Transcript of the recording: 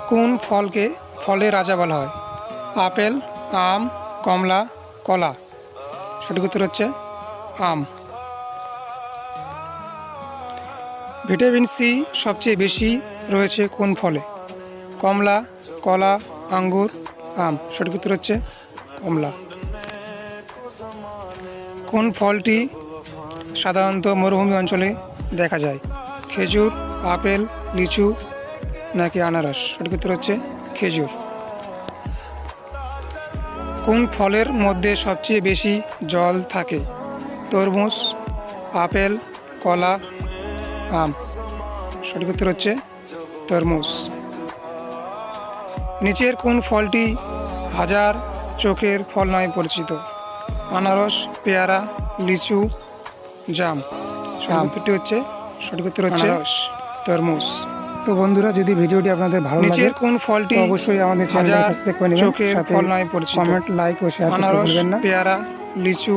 কোন ফলকে ফলের রাজা বলা হয়? আপেল, আম, কমলা, কলা। সঠিক উত্তর হচ্ছে আম। ভিটামিন সি সবচেয়ে বেশি রয়েছে কোন ফলে? কমলা, কলা, আঙ্গুর, আম। সঠিক উত্তর হচ্ছে কমলা। কোন ফলটি সাধারণত মরুভূমি অঞ্চলে দেখা যায়? খেজুর, আপেল, লিচু নাকি আনারস? সঠিক উত্তর হচ্ছে খেজুর। কোন ফলের মধ্যে সবচেয়ে বেশি জল থাকে? তরমুজ, আপেল, কলা, আম। সঠিক উত্তর হচ্ছে তরমুজ। নিচের কোন ফলটি হাজার চোখের ফল নামে পরিচিত? আনারস, পেয়ারা, লিচু, জাম। সঠিক উত্তর হচ্ছে তরমুজ। তো বন্ধুরা, যদি ভিডিওটি আপনাদের ভালো লাগে নিচের কোন ফলটি অবশ্যই আমাদের চ্যানেলটি সাবস্ক্রাইব করে নেবেন। চোখের সাথে ফল নামে পরিচিত? কমেন্ট, লাইক ও শেয়ার করতে আনারস, ভুলবেন না। পেয়ারা, লিচু